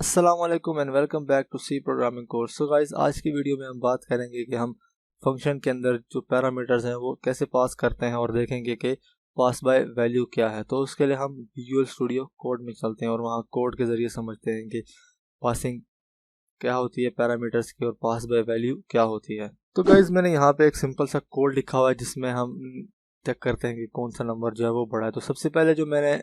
अस्सलाम वालेकुम and welcome back to C programming course. So guys, आज की वीडियो में हम बात करेंगे कि हम फंक्शन के अंदर जो पैरामीटर्स हैं वो कैसे पास करते हैं और देखेंगे कि पास बाय वैल्यू क्या है। तो उसके लिए हम विजुअल स्टूडियो कोड में चलते हैं और वहाँ कोड के ज़रिए समझते हैं कि पासिंग क्या होती है पैरामीटर्स की और पास बाय वैल्यू क्या होती है। तो गाइस, मैंने यहाँ पे एक सिंपल सा कोड लिखा हुआ है जिसमें हम चेक करते हैं कि कौन सा नंबर जो है वो बड़ा है। तो सबसे पहले जो मैंने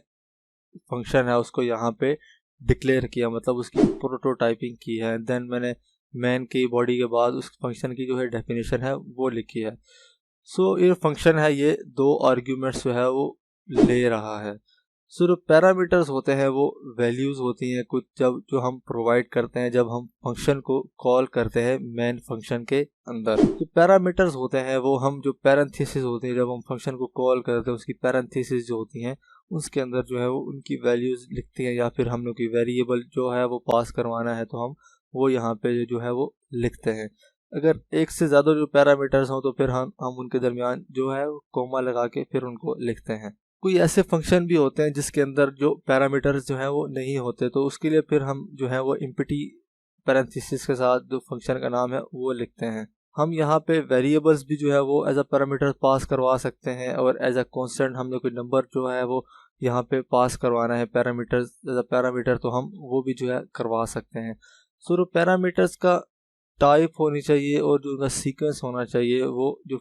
फंक्शन है उसको यहाँ पे डिक्लेयर किया, मतलब उसकी प्रोटोटाइपिंग की है। देन मैंने मैन की बॉडी के बाद उस फंक्शन की जो है डेफिनेशन है वो लिखी है। सो ये फंक्शन है, ये दो आर्ग्यूमेंट्स जो है वो ले रहा है। सो जो पैरामीटर्स होते हैं वो वैल्यूज़ होती हैं कुछ जब जो हम प्रोवाइड करते हैं जब हम फंक्शन को कॉल करते हैं मेन फंक्शन के अंदर। जो पैरामीटर्स होते हैं वो हम जो पैरेंथेसिस होती है जब हम फंक्शन को कॉल करते हैं उसकी पैरेंथेसिस जो होती हैं उसके अंदर जो है वो उनकी वैल्यूज़ लिखती हैं, या फिर हम लोग की वेरिएबल जो है वो पास करवाना है तो हम वो यहाँ पे जो है वो लिखते हैं। अगर एक से ज़्यादा जो पैरामीटर्स हों तो फिर हम उनके दरमियान जो है कोमा लगा के फिर उनको लिखते हैं। कोई ऐसे फंक्शन भी होते हैं जिसके अंदर जो पैरामीटर्स जो हैं वो नहीं होते, तो उसके लिए फिर हम जो है वो एम्प्टी पैरेंथेसिस के साथ जो फंक्शन का नाम है वो लिखते हैं। हम यहाँ पे वेरिएबल्स भी जो है वो एज अ पैरामीटर पास करवा सकते हैं और एज अ कांस्टेंट हम लोग कोई नंबर जो है वो यहाँ पे पास करवाना है पैरामीटर्स एज अ पैरामीटर, तो हम वो भी जो है करवा सकते हैं। सो जो पैरामीटर्स का टाइप होनी चाहिए और जो उनका सीक्वेंस होना चाहिए वो जो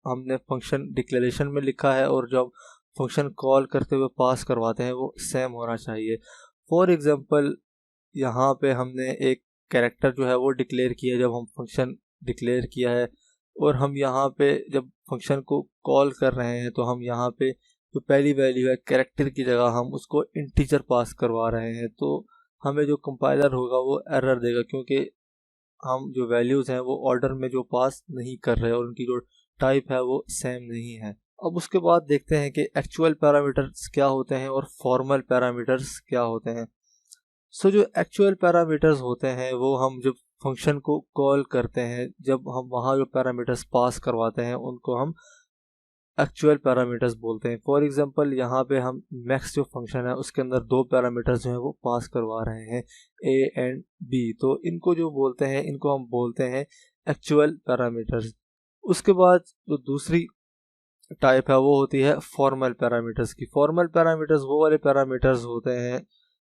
हमने फंक्शन डिक्लेरेशन में लिखा है और जब फंक्शन कॉल करते हुए पास करवाते हैं वो सेम होना चाहिए। फॉर एग्जांपल, यहाँ पे हमने एक कैरेक्टर जो है वो डिक्लेयर किया जब हम फंक्शन डिक्लेयर किया है, और हम यहाँ पे जब फंक्शन को कॉल कर रहे हैं तो हम यहाँ पे जो पहली वैल्यू है कैरेक्टर की जगह हम उसको इंटीजर पास करवा रहे हैं। तो हमें जो कंपाइलर होगा वो एरर देगा क्योंकि हम जो वैल्यूज़ हैं वो ऑर्डर में जो पास नहीं कर रहे और उनकी जो टाइप है वो सेम नहीं है। अब उसके बाद देखते हैं कि एक्चुअल पैरामीटर्स क्या होते हैं और फॉर्मल पैरामीटर्स क्या होते हैं। सो जो एक्चुअल पैरामीटर्स होते हैं वो हम जब फंक्शन को कॉल करते हैं जब हम वहाँ जो पैरामीटर्स पास करवाते हैं उनको हम एक्चुअल पैरामीटर्स बोलते हैं। फॉर एग्जांपल, यहाँ पे हम मैक्स जो फंक्शन है उसके अंदर दो पैरामीटर्स जो हैं वो पास करवा रहे हैं ए एंड बी, तो इनको जो बोलते हैं इनको हम बोलते हैं एक्चुअल पैरामीटर्स। उसके बाद जो दूसरी टाइप है वो होती है फॉर्मल पैरामीटर्स की। फॉर्मल पैरामीटर्स वो वाले पैरामीटर्स होते हैं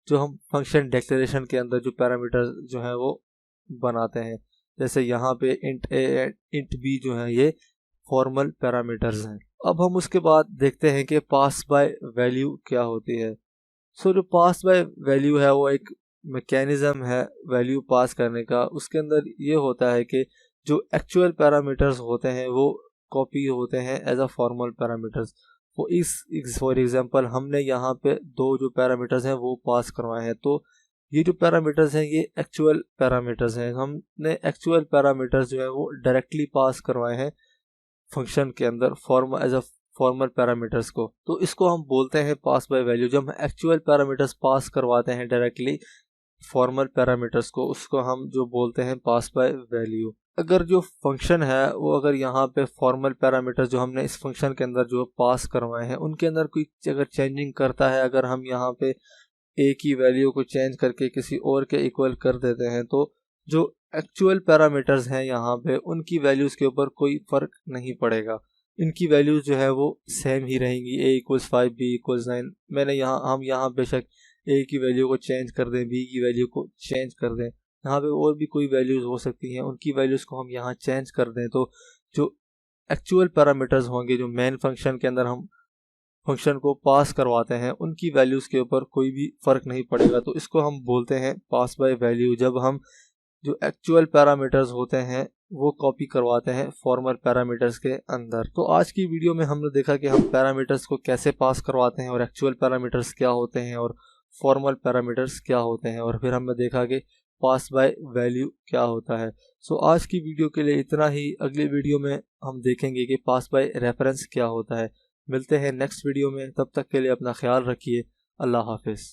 जो हम फंक्शन डिक्लेरेशन के अंदर जो पैरामीटर्स जो है वो बनाते हैं, जैसे यहाँ पे int A and int B जो है ये फॉर्मल पैरामीटर्स हैं। अब हम उसके बाद देखते हैं कि पास बाय वैल्यू क्या होती है। सो जो पास बाय वैल्यू है वो एक मैकेनिज्म है वैल्यू पास करने का। उसके अंदर ये होता है कि जो एक्चुअल पैरामीटर्स होते हैं वो कॉपी होते हैं एज अ फॉर्मल पैरामीटर्स। वो इस फॉर एग्जांपल हमने यहाँ पे दो जो पैरामीटर्स हैं वो पास करवाए हैं, तो ये जो पैरामीटर्स हैं ये एक्चुअल पैरामीटर्स हैं। हमने एक्चुअल पैरामीटर्स जो है वो डायरेक्टली पास करवाए हैं फंक्शन के अंदर एज अ फॉर्मल पैरामीटर्स को, तो इसको हम बोलते हैं पास बाय वैल्यू। जब हम एक्चुअल पैरामीटर्स पास करवाते हैं डायरेक्टली फॉर्मल पैरामीटर्स को, उसको हम जो बोलते हैं पास बाय वैल्यू। अगर जो फंक्शन है वो अगर यहाँ पे फॉर्मल पैरामीटर्स जो हमने इस फंक्शन के अंदर जो पास करवाए हैं उनके अंदर कोई अगर चेंजिंग करता है, अगर हम यहाँ पे ए की वैल्यू को चेंज करके किसी और के इक्वल कर देते हैं, तो जो एक्चुअल पैरामीटर्स हैं यहाँ पे उनकी वैल्यूज़ के ऊपर कोई फ़र्क नहीं पड़ेगा। इनकी वैल्यूज़ जो है वो सेम ही रहेंगी। a = 5 b = 9। मैंने हम यहाँ बेशक a की वैल्यू को चेंज कर दें, b की वैल्यू को चेंज कर दें, यहाँ पे और भी कोई वैल्यूज़ हो सकती हैं, उनकी वैल्यूज़ को हम यहाँ चेंज कर दें, तो जो एक्चुअल पैरामीटर्स होंगे जो मेन फंक्शन के अंदर हम फंक्शन को पास करवाते हैं उनकी वैल्यूज़ के ऊपर कोई भी फ़र्क नहीं पड़ेगा। तो इसको हम बोलते हैं पास बाय वैल्यू, जब हम जो एक्चुअल पैरामीटर्स होते हैं वो कॉपी करवाते हैं फॉर्मल पैरामीटर्स के अंदर। तो आज की वीडियो में हमने देखा कि हम पैरामीटर्स को कैसे पास करवाते हैं और एक्चुअल पैरामीटर्स क्या होते हैं और फॉर्मल पैरामीटर्स क्या होते हैं, और फिर हमने देखा कि पास बाय वैल्यू क्या होता है। सो आज की वीडियो के लिए इतना ही। अगली वीडियो में हम देखेंगे कि पास बाय रेफरेंस क्या होता है। मिलते हैं नेक्स्ट वीडियो में, तब तक के लिए अपना ख्याल रखिए। अल्लाह हाफिज़।